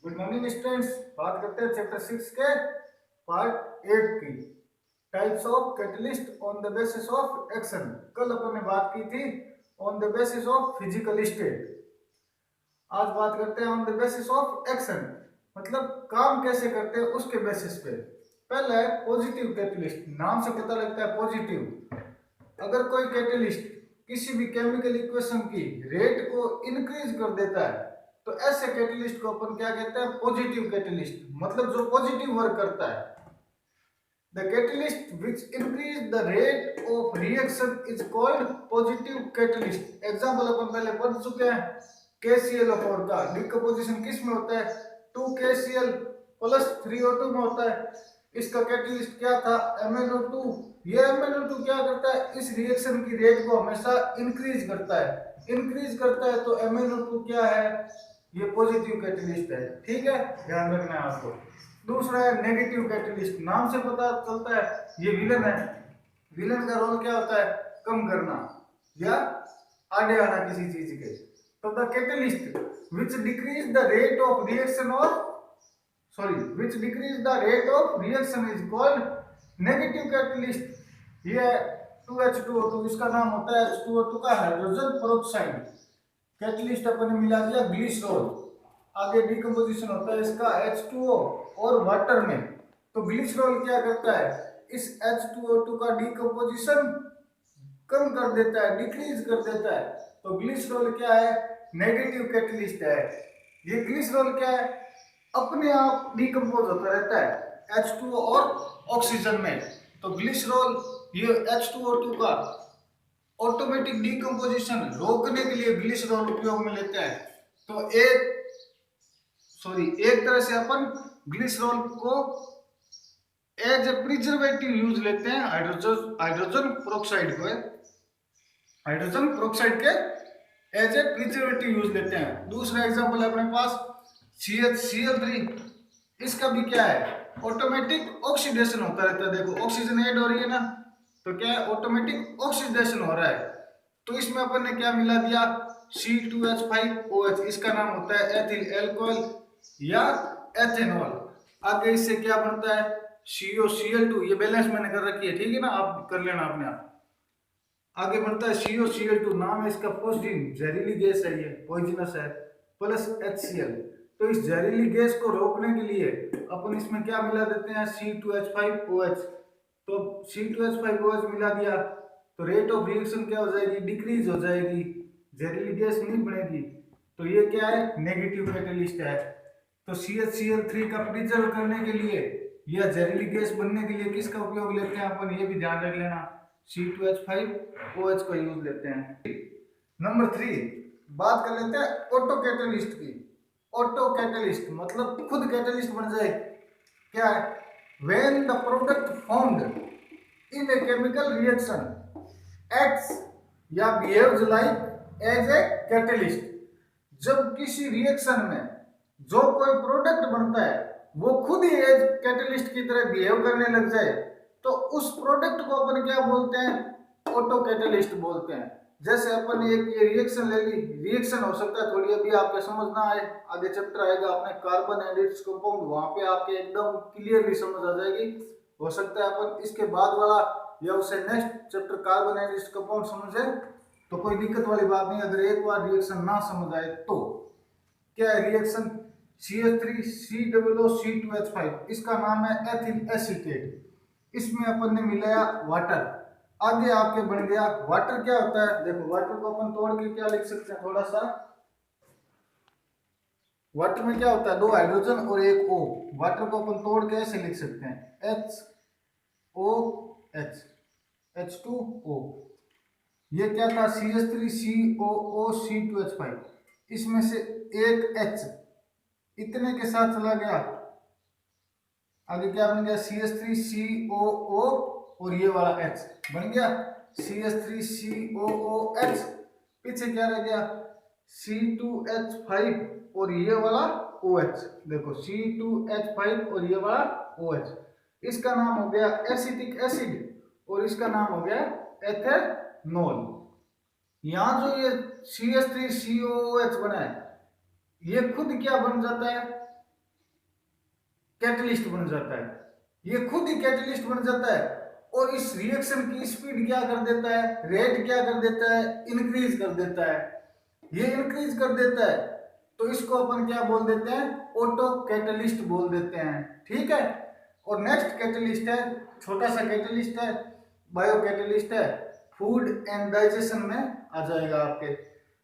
Good morning students. बात करते हैं चैप्टर 6 के पार्ट 8 की, types of catalyst on the basis of action. कल अपन ने बात की थी on the basis of physical state. आज बात करते हैं on the basis of action, मतलब काम कैसे करते हैं उसके बेसिस पे। पहला है पॉजिटिव कैटलिस्ट। नाम से पता लगता है पॉजिटिव। अगर कोई कैटलिस्ट किसी भी केमिकल इक्वेशन की रेट को इंक्रीज कर देता है तो ऐसे कैटलिस्ट को अपन क्या कहते हैं, पॉजिटिव कैटलिस्ट, मतलब जो पॉजिटिव वर्क करता है। The catalyst which increase the rate of reaction is called positive catalyst. Example अपन पहले पढ़ चुके हैं KClO4 का डिकम्पोजिशन किस में होता है, 2KCl प्लस 3O2 में होता है। इसका कैटलिस्ट क्या था, MnO2। ये MnO2 क्या करता है, इस रिएक्शन की रेट को हमेशा इंक्रीज करता है तो MnO2 क्या है, ये पॉजिटिव कैटलिस्ट है। ठीक है, ध्यान रखना है आपको। दूसरा है नेगेटिव कैटलिस्ट। नाम से पता चलता है ये विलन है। विलन का रोल क्या होता है, कम करना या आगे आना किसी चीज के। तो the catalyst which decrease the rate of reaction which decrease the rate of reaction is called negative catalyst। ये 2H2O2, इसका नाम होता है H2O2 का हाइड्रोजन पेरोक्साइड। कैटलिस्ट अपन ने मिला दिया ग्लिसरॉल। आगे डिकम्पोजिशन होता है इसका H2O और वाटर में। तो ग्लिसरॉल क्या करता है, इस H2O2 का डिकम्पोजिशन कम कर देता है, डिक्रीज कर देता है। तो ग्लिसरॉल क्या है, नेगेटिव कैटलिस्ट है। ये ग्लिसरॉल क्या है, अपने आप डिकम्पोज होता रहता है H2O और ऑक्सीजन में। तो ग्लिसरॉल ये H2O2 का ऑटोमेटिक डिकम्पोजिशन रोकने के लिए ग्लिसरॉल उपयोग में लेते हैं। तो एक तरह से अपन ग्लिसरॉल को एज ए प्रिजर्वेटिव यूज लेते हैं हाइड्रोजन पेरोक्साइड के एज ए प्रिजर्वेटिव यूज लेते हैं। दूसरा एग्जांपल है अपने पास CH3। इसका भी क्या है, ऑटोमेटिक ऑक्सीडेशन होता रहता है। देखो ऑक्सीजन ऐड हो रही है ना, तो क्या है, ऑटोमेटिक ऑक्सीडेशन हो रहा है। तो इसमें अपन ने क्या मिला दिया, C2H5OH। इसका नाम होता है एथिल एल्कोहल या एथेनॉल। आगे इससे क्या बनता है, COCl2। ये बैलेंस मैंने कर रखी है, ठीक है ना, आप कर लेना अपने आप। आगे बनता है COCl2, नाम है इसका फोस्डीन, जहरीली गैस है, ये पॉइजनस है, प्लस HCl। तो इस जहरीली गैस को रोकने के लिए अपन इसमें क्या मिला देते हैं, C2H5OH। तो C2H5OH मिला दिया तो रेट ऑफ रिएक्शन क्या हो जाएगी, डिक्रीज हो जाएगी, जहरीली गैस नहीं बनेगी। तो ये क्या है, नेगेटिव कैटलिस्ट है। तो CHCl3 का प्रिजर्व करने के लिए या जहरीली गैस बनने के लिए किसका उपयोग लेते हैं अपन, ये भी ध्यान रख लेना, C2H5OH का यूज लेते हैं। नंबर 3 बात कर लेते हैं ऑटो कैटलिस्ट की। ऑटो कैटलिस्ट मतलब खुद कैटलिस्ट बन जाए। क्या है, when the product formed in a chemical reaction acts या behaves like as a catalyst। जब किसी रिएक्शन में जो कोई प्रोडक्ट बनता है वो खुद ही एज कैटलिस्ट की तरह बिहेव करने लग जाए तो उस प्रोडक्ट को अपन क्या बोलते हैं, ऑटो कैटलिस्ट बोलते हैं। जैसे अपन एक ये रिएक्शन ले ली, रिएक्शन हो सकता है थोड़ी अभी आपके समझ ना आए, आगे चैप्टर आएगा अपने कार्बन एंड इट्स कंपाउंड, वहां पे आपके एकदम क्लियरली समझ आ जाएगी। हो सकता है अपन इसके बाद वाला या उससे next chapter carbon and its compound समझे तो कोई दिक्कत वाली बात नहीं। अगर एक बार रिएक्शन ना समझ आए तो क्या है, रिएक्शन CH3COO2H5, इसका नाम है एथिल एसीटेट। इसमें अपन ने मिलाया वाटर, आगे आपके बन गया वाटर। क्या होता है, देखो वाटर को अपन तोड़ के क्या लिख सकते हैं, थोड़ा सा वाटर में क्या होता है, 2 हाइड्रोजन और 1 O। वाटर को अपन तोड़ के ऐसे लिख सकते हैं HOH H2O। ये क्या था, CH3COO2H5, इसमें से एक H इतने के साथ चला गया, आगे क्या बन गया, CH3COO और ये वाला H बन गया CH3COOH। पीछे क्या रह गया, C2H5 और ये वाला OH। देखो C2H5 और ये वाला OH, इसका नाम हो गया एसिटिक एसिड और इसका नाम हो गया एथेनॉल। यहाँ जो ये CH3COOH बना है ये खुद क्या बन जाता है, कैटलिस्ट बन जाता है, ये खुद ही कैटलिस्ट बन जाता है और इस रिएक्शन की स्पीड क्या कर देता है, रेट क्या कर देता है, इंक्रीज कर देता है। ये इंक्रीज कर देता है तो इसको अपन क्या बोल देते हैं, ऑटो कैटलिस्ट बोल देते हैं, ठीक है। और नेक्स्ट कैटलिस्ट है, छोटा सा कैटलिस्ट है, बायो कैटलिस्ट है, फूड एंड डाइजेशन में आ जाएगा आपके।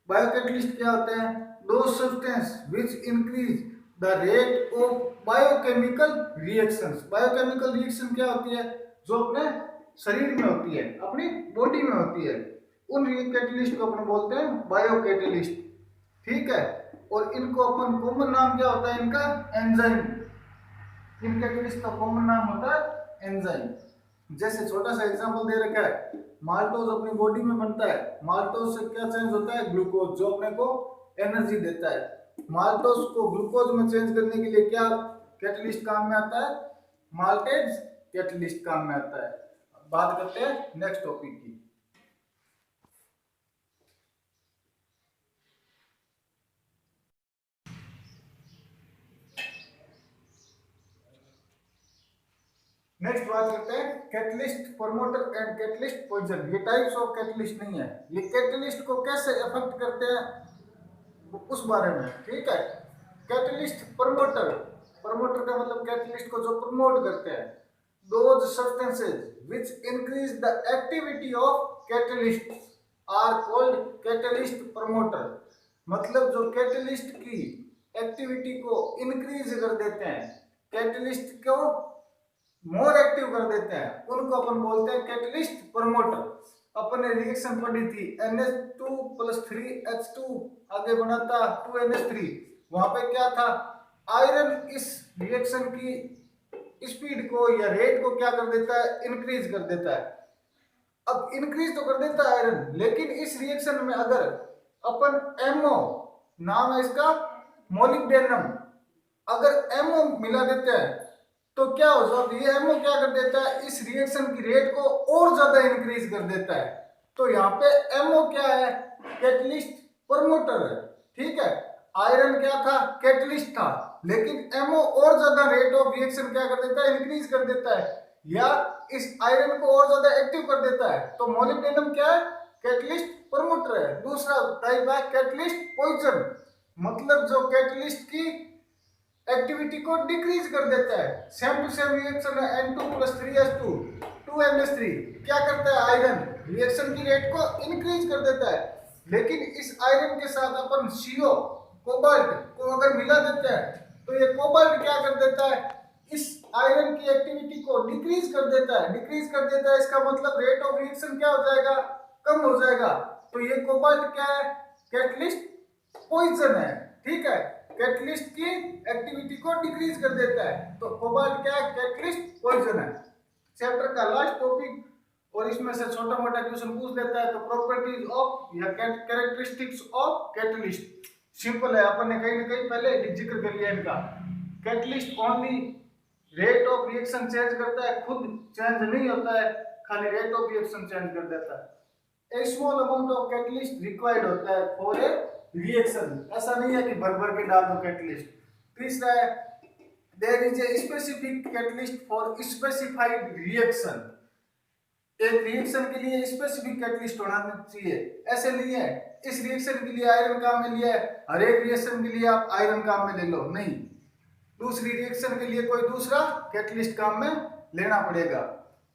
बायो कैटलिस्ट क्या होते हैं, दो substance which increase the rate of biochemical reactions. Biochemical reaction क्या होती है, जो अपने शरीर में होती है, अपनी बॉडी में होती है, उन कैटलिस्ट को अपन बोलते हैं बायो कैटलिस्ट, ठीक है। और इनको अपन कॉमन नाम क्या होता है इनका, एंजाइम। इन कैटलिस्ट का कॉमन नाम होता है एंजाइम। जैसे छोटा सा एग्जांपल दे रखा है, माल्टोज अपनी बॉडी में बनता है, माल्टोज से क्या चेंज होता है, ग्लूकोज, जो अपने को एनर्जी देता है। माल्टोज को ग्लूकोज में चेंज करने के लिए क्या कैटलिस्ट काम में आता है, माल्टेज कैटलिस्ट काम में आता है। बात करते हैं नेक्स्ट टॉपिक की। नेक्स्ट बात करते हैं catalyst promoter and catalyst poison. ये टाइप्स ऑफ कैटलिस्ट नहीं है, ये कैटलिस्ट को कैसे इफेक्ट करते हैं उस बारे में, ठीक है। कैटलिस्ट प्रमोटर, प्रमोटर का मतलब कैटलिस्ट को जो प्रमोट करते हैं, those substances which increase the activity of catalyst are called catalyst promoter. मतलब जो कैटलिस्ट की एक्टिविटी को इंक्रीज कर देते हैं, कैटलिस्ट को मोर एक्टिव कर देते हैं, उनको अपन बोलते हैं कैटलिस्ट प्रमोटर। अपन ने रिएक्शन पढ़ी थी NH2 + 3H2 आगे बना था 2NH3। वहां पे क्या था, आयरन इस रिएक्शन की स्पीड को या रेट को क्या कर देता है, इंक्रीज कर देता है। अब इंक्रीज तो कर देता है आयरन, लेकिन इस रिएक्शन में अगर अपन MO, नाम है इसका मोलिब्डेनम, अगर MO मिला देते हैं तो क्या हो जाता है, ये MO क्या कर देता है, इस रिएक्शन की रेट को और ज्यादा इंक्रीज कर देता है। तो यहाँ पे MO क्या है, कैटलिस्ट प्रमोटर है, ठीक है। आयरन क्या था, कैटलिस्ट था, लेकिन MO और ज्यादा रेट ऑफ रिएक्शन क्या कर देता है, इंक्रीज कर देता है, या इस आयरन को और ज्यादा एक्टिव कर देता है। तो मोलिब्डेनम क्या है, कैटलिस्ट प्रमोटर है। दूसरा टाइप है कैटलिस्ट पॉइजन, मतलब जो कैटलिस्ट की एक्टिविटी को डिक्रीज कर देता है। सेम टू सेम रिएक्शन है N2 + 3H2 2NH3, क्या करता है, आयरन रिएक्शन की रेट को इंक्रीज कर देता है, लेकिन इस आयरन के साथ अपन CO कोबाल्ट को अगर मिला देते हैं तो ये कोबाल्ट क्या कर देता है, इस आयरन की एक्टिविटी को डिक्रीज कर देता है। डिक्रीज कर देता है इसका मतलब रेट ऑफ रिएक्शन क्या हो जाएगा, कम हो जाएगा। तो ये कोबाल्ट क्या है, कैटलिस्ट पॉइजन है, ठीक है। कैटलिस्ट की एक्टिविटी को डिक्रीज कर देता है, तो कोबाल्ट क्या है, कैटलिस्ट पॉइजन है। चैप्टर का लास्ट टॉपिक, और इसमें से छोटा मोटा क्वेश्चन पूछ लेता है, तो प्रॉपर्टीज ऑफ या कैरेक्टरिस्टिक्स ऑफ कैटलिस्ट। सिंपल है, अपन ने कहीं ना कहीं पहले जिक्र कर लिया इनका। Catalyst only rate of reaction change करता है, खुद चेंज नहीं होता है, खाली रेट ऑफ रिएक्शन चेंज कर देता है। A small amount of catalyst required होता है फॉर ए रिएक्शन, ऐसा नहीं है कि भर भर के डाल दो कैटलिस्ट। तीसरा है there is a specific catalyst for specified reaction. एक रिएक्शन के लिए स्पेसिफिक कैटलिस्ट होना चाहिए, ऐसे नहीं है इस रिएक्शन के लिए आयरन काम में लिया है, हर एक रिएक्शन के लिए आप आयरन काम में ले लो, नहीं, दूसरी रिएक्शन के लिए कोई दूसरा कैटलिस्ट काम में लेना पड़ेगा।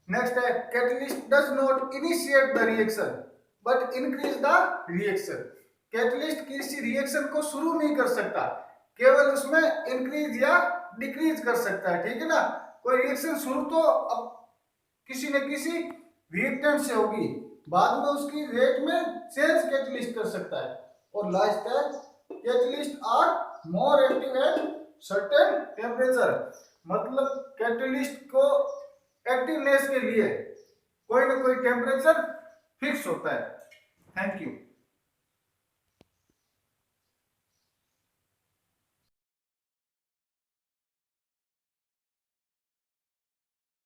नेक्स्ट है catalyst does not initiate the reaction but increase the reaction. Catalyst किसी रिएक्शन को शुरू नहीं कर सकता, केवल उसमें इंक्रीज या डिक्रीज कर सकता है, ठीक है ना। कोई रिएक्शन शुरू तो अब किसी न किसी रिएक्टेंट से होगी, बाद में उसकी रेट में चेंज कैटलिस्ट कर सकता है। और लास्ट है catalyst are more active at certain temperature, मतलब कैटलिस्ट को एक्टिवनेस के लिए कोई ना कोई टेम्परेचर फिक्स होता है। Thank you.